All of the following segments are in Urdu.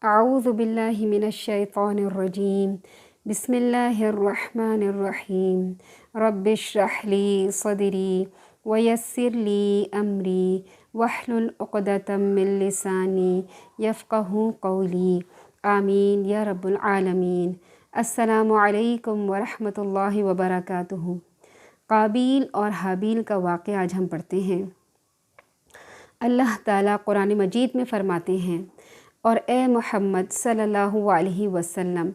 اعوذ باللہ من الشیطان الرجیم بسم اللہ الرحمن الرحیم رب اشرح لی صدری ویسر لی امری واحلل عقدۃ من لسانی یفقہوا قولی آمین یا رب العالمین۔ السلام علیکم ورحمۃ اللہ وبرکاتہ۔ قابیل اور حابیل کا واقعہ آج ہم پڑھتے ہیں۔ اللہ تعالیٰ قرآن مجید میں فرماتے ہیں، اور اے محمد صلی اللہ علیہ وسلم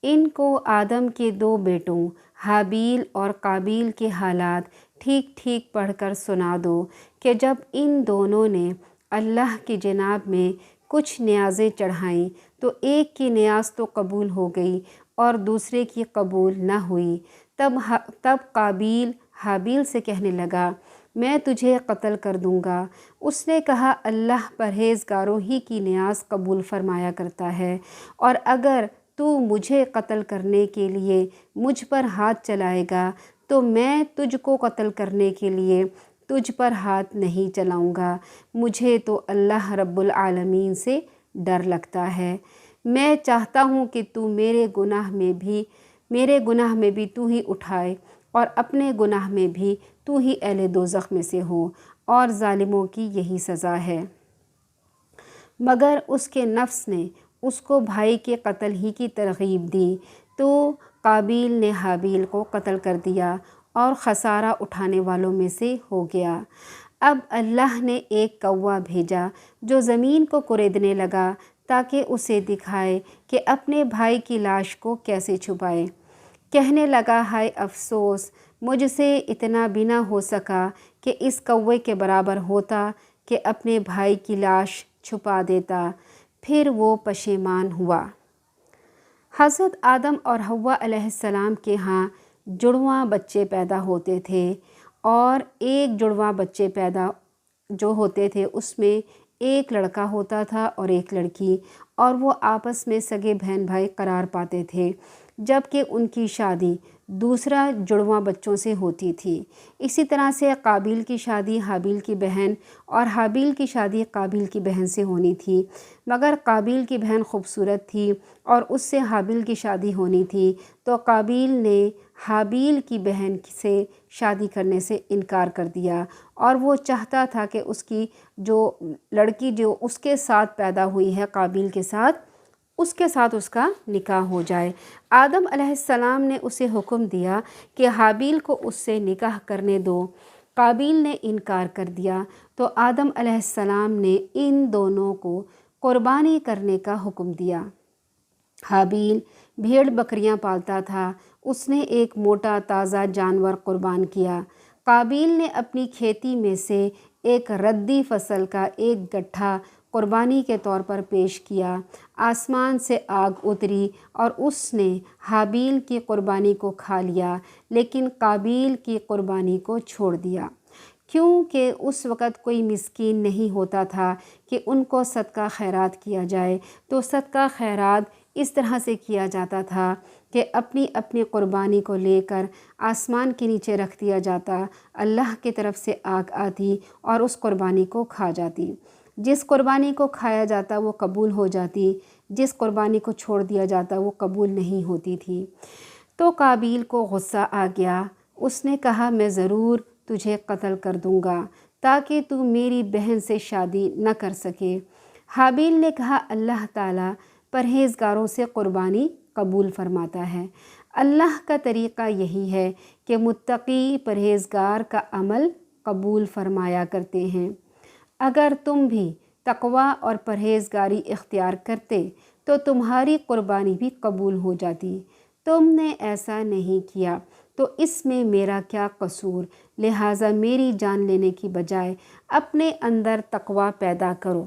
ان کو آدم کے 2 بیٹوں حابیل اور قابیل کے حالات ٹھیک ٹھیک پڑھ کر سنا دو کہ جب ان دونوں نے اللہ کی جناب میں کچھ نیازیں چڑھائیں تو ایک کی نیاز تو قبول ہو گئی اور دوسرے کی قبول نہ ہوئی۔ تب قابیل حابیل سے کہنے لگا، میں تجھے قتل کر دوں گا۔ اس نے کہا، اللہ پرہیزگاروں ہی کی نیاز قبول فرمایا کرتا ہے، اور اگر تو مجھے قتل کرنے کے لیے مجھ پر ہاتھ چلائے گا تو میں تجھ کو قتل کرنے کے لیے تجھ پر ہاتھ نہیں چلاؤں گا۔ مجھے تو اللہ رب العالمین سے ڈر لگتا ہے۔ میں چاہتا ہوں کہ تو میرے گناہ میں بھی تو ہی اٹھائے، اور اپنے گناہ میں بھی تو ہی اہل دوزخ میں سے ہو، اور ظالموں کی یہی سزا ہے۔ مگر اس کے نفس نے اس کو بھائی کے قتل ہی کی ترغیب دی تو قابیل نے حابیل کو قتل کر دیا اور خسارہ اٹھانے والوں میں سے ہو گیا۔ اب اللہ نے ایک کوا بھیجا جو زمین کو کریدنے لگا تاکہ اسے دکھائے کہ اپنے بھائی کی لاش کو کیسے چھپائے۔ کہنے لگا، ہائے افسوس، مجھ سے اتنا بھی نہ ہو سکا کہ اس کوے کے برابر ہوتا کہ اپنے بھائی کی لاش چھپا دیتا۔ پھر وہ پشیمان ہوا۔ حضرت آدم اور حوا علیہ السلام کے ہاں جڑواں بچے پیدا ہوتے تھے، اور ایک جڑواں بچے پیدا جو ہوتے تھے اس میں ایک لڑکا ہوتا تھا اور ایک لڑکی، اور وہ آپس میں سگے بہن بھائی قرار پاتے تھے، جبکہ ان کی شادی دوسرا جڑواں بچوں سے ہوتی تھی۔ اسی طرح سے قابیل کی شادی حابیل کی بہن اور حابیل کی شادی قابیل کی بہن سے ہونی تھی، مگر قابیل کی بہن خوبصورت تھی اور اس سے حابیل کی شادی ہونی تھی، تو قابیل نے حابیل کی بہن سے شادی کرنے سے انکار کر دیا، اور وہ چاہتا تھا کہ اس کی جو لڑکی جو اس کے ساتھ پیدا ہوئی ہے قابیل کے ساتھ اس کا نکاح ہو جائے۔ آدم علیہ السلام نے اسے حکم دیا کہ حابیل کو اس سے نکاح کرنے دو۔ قابیل نے انکار کر دیا تو آدم علیہ السلام نے ان دونوں کو قربانی کرنے کا حکم دیا۔ حابیل بھیڑ بکریاں پالتا تھا، اس نے ایک موٹا تازہ جانور قربان کیا۔ قابیل نے اپنی کھیتی میں سے ایک ردی فصل کا ایک گٹھا قربانی کے طور پر پیش کیا۔ آسمان سے آگ اتری اور اس نے حابیل کی قربانی کو کھا لیا، لیکن قابیل کی قربانی کو چھوڑ دیا، کیونکہ اس وقت کوئی مسکین نہیں ہوتا تھا کہ ان کو صدقہ خیرات کیا جائے۔ تو صدقہ خیرات اس طرح سے کیا جاتا تھا کہ اپنی اپنی قربانی کو لے کر آسمان کے نیچے رکھ دیا جاتا، اللہ کی طرف سے آگ آتی اور اس قربانی کو کھا جاتی۔ جس قربانی کو کھایا جاتا وہ قبول ہو جاتی، جس قربانی کو چھوڑ دیا جاتا وہ قبول نہیں ہوتی تھی۔ تو قابیل کو غصہ آ گیا، اس نے کہا، میں ضرور تجھے قتل کر دوں گا تاکہ تو میری بہن سے شادی نہ کر سکے۔ حابیل نے کہا، اللہ تعالیٰ پرہیزگاروں سے قربانی قبول فرماتا ہے۔ اللہ کا طریقہ یہی ہے کہ متقی پرہیزگار کا عمل قبول فرمایا کرتے ہیں۔ اگر تم بھی تقوی اور پرہیزگاری اختیار کرتے تو تمہاری قربانی بھی قبول ہو جاتی۔ تم نے ایسا نہیں کیا تو اس میں میرا کیا قصور؟ لہٰذا میری جان لینے کی بجائے اپنے اندر تقوی پیدا کرو۔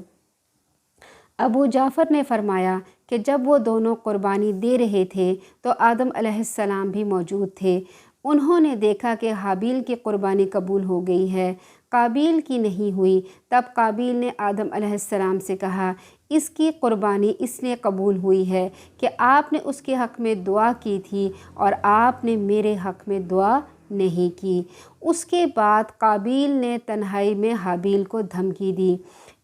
ابو جعفر نے فرمایا کہ جب وہ دونوں قربانی دے رہے تھے تو آدم علیہ السلام بھی موجود تھے۔ انہوں نے دیکھا کہ حابیل کی قربانی قبول ہو گئی ہے، قابیل کی نہیں ہوئی۔ تب قابیل نے آدم علیہ السلام سے کہا، اس کی قربانی اس لیے قبول ہوئی ہے کہ آپ نے اس کے حق میں دعا کی تھی اور آپ نے میرے حق میں دعا نہیں کی۔ اس کے بعد قابیل نے تنہائی میں حابیل کو دھمکی دی،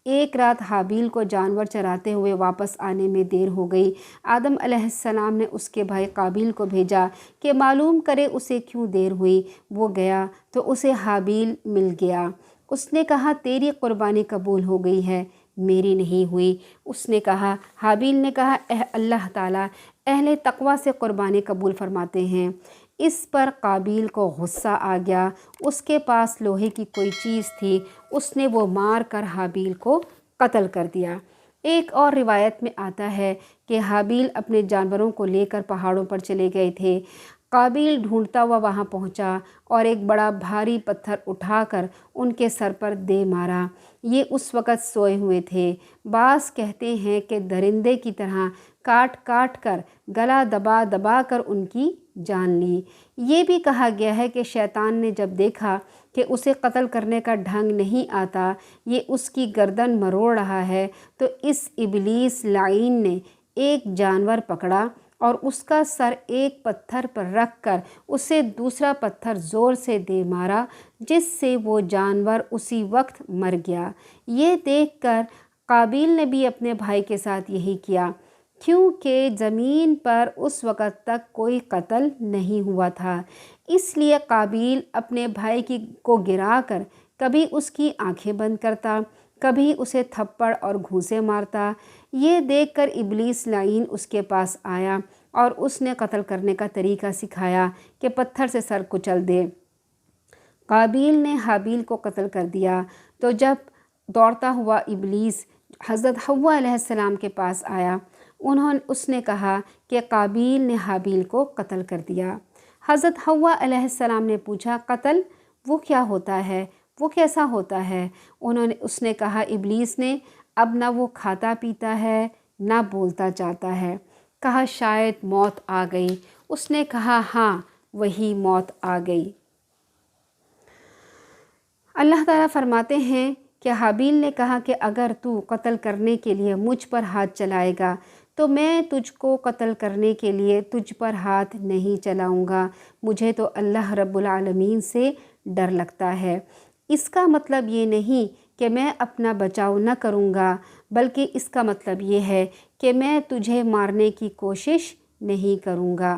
ایک رات حابیل کو جانور چراتے ہوئے واپس آنے میں دیر ہو گئی۔ آدم علیہ السلام نے اس کے بھائی قابیل کو بھیجا کہ معلوم کرے اسے کیوں دیر ہوئی۔ وہ گیا تو اسے حابیل مل گیا۔ اس نے کہا تیری قربانی قبول ہو گئی ہے، میری نہیں ہوئی۔ اس نے کہا حابیل نے کہا اللہ تعالیٰ اہل تقوی سے قربانی قبول فرماتے ہیں۔ اس پر قابیل کو غصہ آ گیا۔ اس کے پاس لوہے کی کوئی چیز تھی، اس نے وہ مار کر حابیل کو قتل کر دیا۔ ایک اور روایت میں آتا ہے کہ حابیل اپنے جانوروں کو لے کر پہاڑوں پر چلے گئے تھے۔ قابیل ڈھونڈتا ہوا وہاں پہنچا اور ایک بڑا بھاری پتھر اٹھا کر ان کے سر پر دے مارا۔ یہ اس وقت سوئے ہوئے تھے۔ بعض کہتے ہیں کہ درندے کی طرح کاٹ کاٹ کر گلا دبا دبا کر ان کی جان لی۔ یہ بھی کہا گیا ہے کہ شیطان نے جب دیکھا کہ اسے قتل کرنے کا ڈھنگ نہیں آتا، یہ اس کی گردن مروڑ رہا ہے، تو اس ابلیس لعین نے ایک جانور پکڑا اور اس کا سر ایک پتھر پر رکھ کر اسے دوسرا پتھر زور سے دے مارا، جس سے وہ جانور اسی وقت مر گیا۔ یہ دیکھ کر قابیل نے بھی اپنے بھائی کے ساتھ یہی کیا، کیونکہ زمین پر اس وقت تک کوئی قتل نہیں ہوا تھا۔ اس لیے قابیل اپنے بھائی کو گرا کر کبھی اس کی آنکھیں بند کرتا، کبھی اسے تھپڑ اور گھونسے مارتا۔ یہ دیکھ کر ابلیس لعین اس کے پاس آیا اور اس نے قتل کرنے کا طریقہ سکھایا کہ پتھر سے سر کچل دے۔ قابیل نے حابیل کو قتل کر دیا تو جب دوڑتا ہوا ابلیس حضرت حوا علیہ السلام کے پاس آیا، اس نے کہا کہ قابیل نے حابیل کو قتل کر دیا۔ حضرت حوا علیہ السلام نے پوچھا قتل وہ کیا ہوتا ہے، وہ کیسا ہوتا ہے؟ اس نے کہا ابلیس نے اب نہ وہ کھاتا پیتا ہے نہ بولتا چاہتا ہے۔ کہا شاید موت آ گئی۔ اس نے کہا ہاں وہی موت آ گئی۔ اللہ تعالیٰ فرماتے ہیں کہ حابیل نے کہا کہ اگر تو قتل کرنے کے لیے مجھ پر ہاتھ چلائے گا تو میں تجھ کو قتل کرنے کے لیے تجھ پر ہاتھ نہیں چلاؤں گا، مجھے تو اللہ رب العالمین سے ڈر لگتا ہے۔ اس کا مطلب یہ نہیں کہ میں اپنا بچاؤ نہ کروں گا، بلکہ اس کا مطلب یہ ہے کہ میں تجھے مارنے کی کوشش نہیں کروں گا۔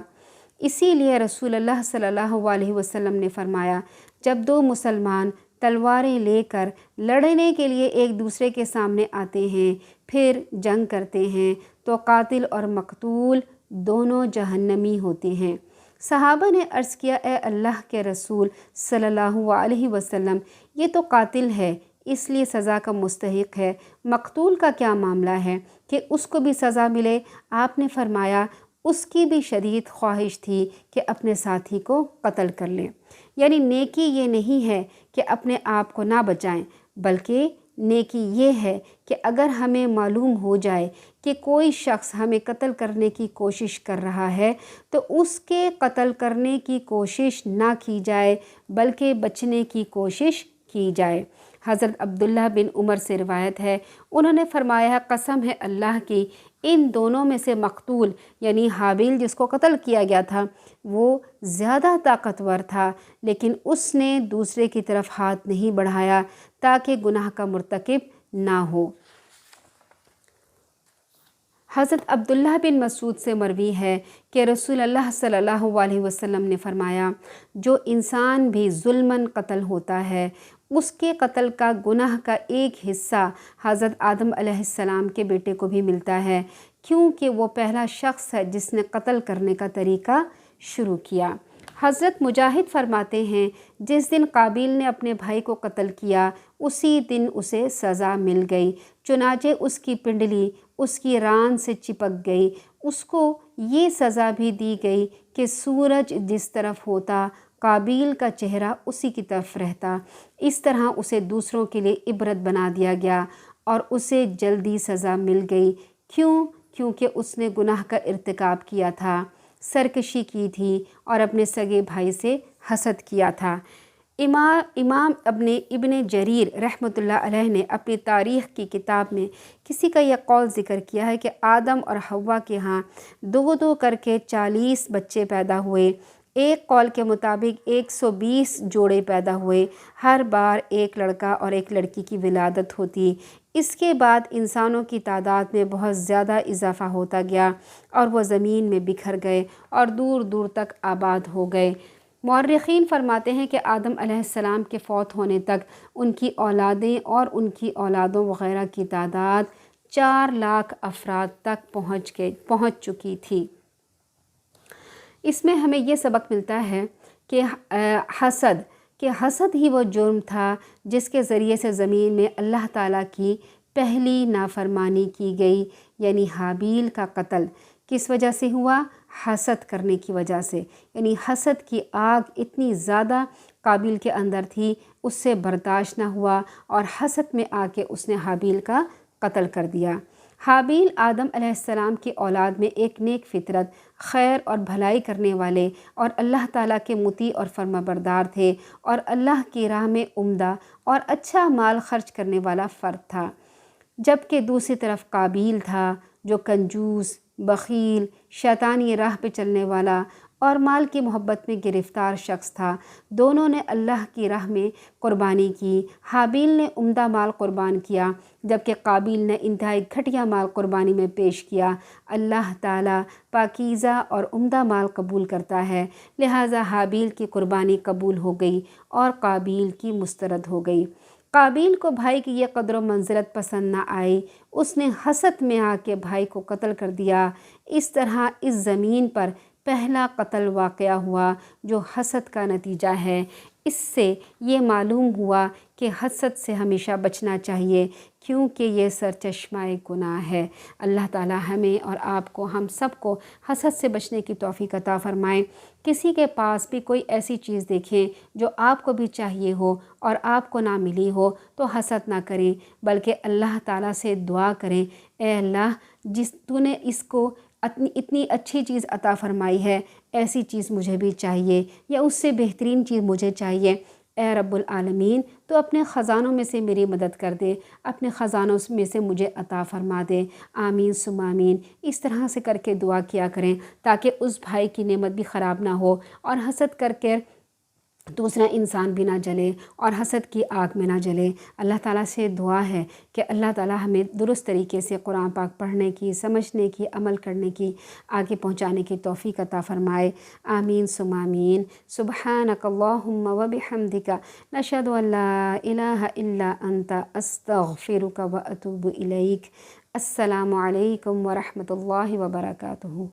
اسی لیے رسول اللہ صلی اللہ علیہ وسلم نے فرمایا جب دو مسلمان تلواریں لے کر لڑنے کے لیے ایک دوسرے کے سامنے آتے ہیں، پھر جنگ کرتے ہیں، تو قاتل اور مقتول دونوں جہنمی ہوتے ہیں۔ صحابہ نے عرض کیا اے اللہ کے رسول صلی اللہ علیہ وسلم، یہ تو قاتل ہے اس لیے سزا کا مستحق ہے، مقتول کا کیا معاملہ ہے کہ اس کو بھی سزا ملے؟ آپ نے فرمایا اس کی بھی شدید خواہش تھی کہ اپنے ساتھی کو قتل کر لیں۔ یعنی نیکی یہ نہیں ہے کہ اپنے آپ کو نہ بچائیں، بلکہ نیکی یہ ہے کہ اگر ہمیں معلوم ہو جائے کہ کوئی شخص ہمیں قتل کرنے کی کوشش کر رہا ہے تو اس کے قتل کرنے کی کوشش نہ کی جائے بلکہ بچنے کی کوشش کی جائے۔ حضرت عبداللہ بن عمر سے روایت ہے، انہوں نے فرمایا قسم ہے اللہ کی، ان دونوں میں سے مقتول یعنی حابیل جس کو قتل کیا گیا تھا وہ زیادہ طاقتور تھا، لیکن اس نے دوسرے کی طرف ہاتھ نہیں بڑھایا تاکہ گناہ کا مرتکب نہ ہو۔ حضرت عبداللہ بن مسعود سے مروی ہے کہ رسول اللہ صلی اللہ علیہ وسلم نے فرمایا جو انسان بھی ظلماً قتل ہوتا ہے اس کے قتل کا گناہ کا ایک حصہ حضرت آدم علیہ السلام کے بیٹے کو بھی ملتا ہے، کیونکہ وہ پہلا شخص ہے جس نے قتل کرنے کا طریقہ شروع کیا۔ حضرت مجاہد فرماتے ہیں جس دن قابیل نے اپنے بھائی کو قتل کیا اسی دن اسے سزا مل گئی، چنانچہ اس کی پنڈلی اس کی ران سے چپک گئی۔ اس کو یہ سزا بھی دی گئی کہ سورج جس طرف ہوتا قابیل کا چہرہ اسی کی طرف رہتا۔ اس طرح اسے دوسروں کے لیے عبرت بنا دیا گیا اور اسے جلدی سزا مل گئی۔ کیونکہ اس نے گناہ کا ارتکاب کیا تھا، سرکشی کی تھی اور اپنے سگے بھائی سے حسد کیا تھا۔ امام ابن جریر رحمۃ اللہ علیہ نے اپنی تاریخ کی کتاب میں کسی کا یہ قول ذکر کیا ہے کہ آدم اور حوا کے ہاں 2 کر کے 40 بچے پیدا ہوئے۔ ایک قول کے مطابق 120 جوڑے پیدا ہوئے، ہر بار ایک لڑکا اور ایک لڑکی کی ولادت ہوتی۔ اس کے بعد انسانوں کی تعداد میں بہت زیادہ اضافہ ہوتا گیا اور وہ زمین میں بکھر گئے اور دور دور تک آباد ہو گئے۔ مورخین فرماتے ہیں کہ آدم علیہ السلام کے فوت ہونے تک ان کی اولادیں اور ان کی اولادوں وغیرہ کی تعداد 4 لاکھ افراد تک پہنچ چکی تھی۔ اس میں ہمیں یہ سبق ملتا ہے کہ حسد ہی وہ جرم تھا جس کے ذریعے سے زمین میں اللہ تعالیٰ کی پہلی نافرمانی کی گئی، یعنی حابیل کا قتل کس وجہ سے ہوا؟ حسد کرنے کی وجہ سے، یعنی حسد کی آگ اتنی زیادہ قابیل کے اندر تھی، اس سے برداشت نہ ہوا اور حسد میں آ کے اس نے حابیل کا قتل کر دیا۔ حابیل آدم علیہ السلام کی اولاد میں ایک نیک فطرت، خیر اور بھلائی کرنے والے اور اللہ تعالیٰ کے مطیع اور فرما بردار تھے اور اللہ کی راہ میں عمدہ اور اچھا مال خرچ کرنے والا فرد تھا، جبکہ دوسری طرف قابیل تھا جو کنجوس، بخیل، شیطانی راہ پہ چلنے والا اور مال کی محبت میں گرفتار شخص تھا۔ دونوں نے اللہ کی راہ میں قربانی کی۔ حابیل نے عمدہ مال قربان کیا جبکہ قابیل نے انتہائی گھٹیا مال قربانی میں پیش کیا۔ اللہ تعالیٰ پاکیزہ اور عمدہ مال قبول کرتا ہے، لہٰذا حابیل کی قربانی قبول ہو گئی اور قابیل کی مسترد ہو گئی۔ قابیل کو بھائی کی یہ قدر و منزلت پسند نہ آئی، اس نے حسد میں آ کے بھائی کو قتل کر دیا۔ اس طرح اس زمین پر پہلا قتل واقعہ ہوا جو حسد کا نتیجہ ہے۔ اس سے یہ معلوم ہوا کہ حسد سے ہمیشہ بچنا چاہیے کیونکہ یہ سرچشمہ گناہ ہے۔ اللہ تعالی ہمیں اور آپ کو، ہم سب کو حسد سے بچنے کی توفیق عطا فرمائے۔ کسی کے پاس بھی کوئی ایسی چیز دیکھیں جو آپ کو بھی چاہیے ہو اور آپ کو نہ ملی ہو تو حسد نہ کریں، بلکہ اللہ تعالیٰ سے دعا کریں، اے اللہ تو نے اس کو اتنی اچھی چیز عطا فرمائی ہے، ایسی چیز مجھے بھی چاہیے یا اس سے بہترین چیز مجھے چاہیے، اے رب العالمین تو اپنے خزانوں میں سے میری مدد کر دے، اپنے خزانوں میں سے مجھے عطا فرما دے، آمین ثم آمین۔ اس طرح سے کر کے دعا کیا کریں تاکہ اس بھائی کی نعمت بھی خراب نہ ہو اور حسد کر کے دوسرا انسان بھی نہ جلے اور حسد کی آگ میں نہ جلے۔ اللہ تعالیٰ سے دعا ہے کہ اللہ تعالیٰ ہمیں درست طریقے سے قرآن پاک پڑھنے کی، سمجھنے کی، عمل کرنے کی، آگے پہنچانے کی توفیق عطا فرمائے، آمین ثم آمین۔ سبحانک اللہم و بحمدک، نشہد ان لا الہ الا انت، استغفرک و اتوب الیک۔ السلام علیکم ورحمۃ اللہ وبرکاتہ۔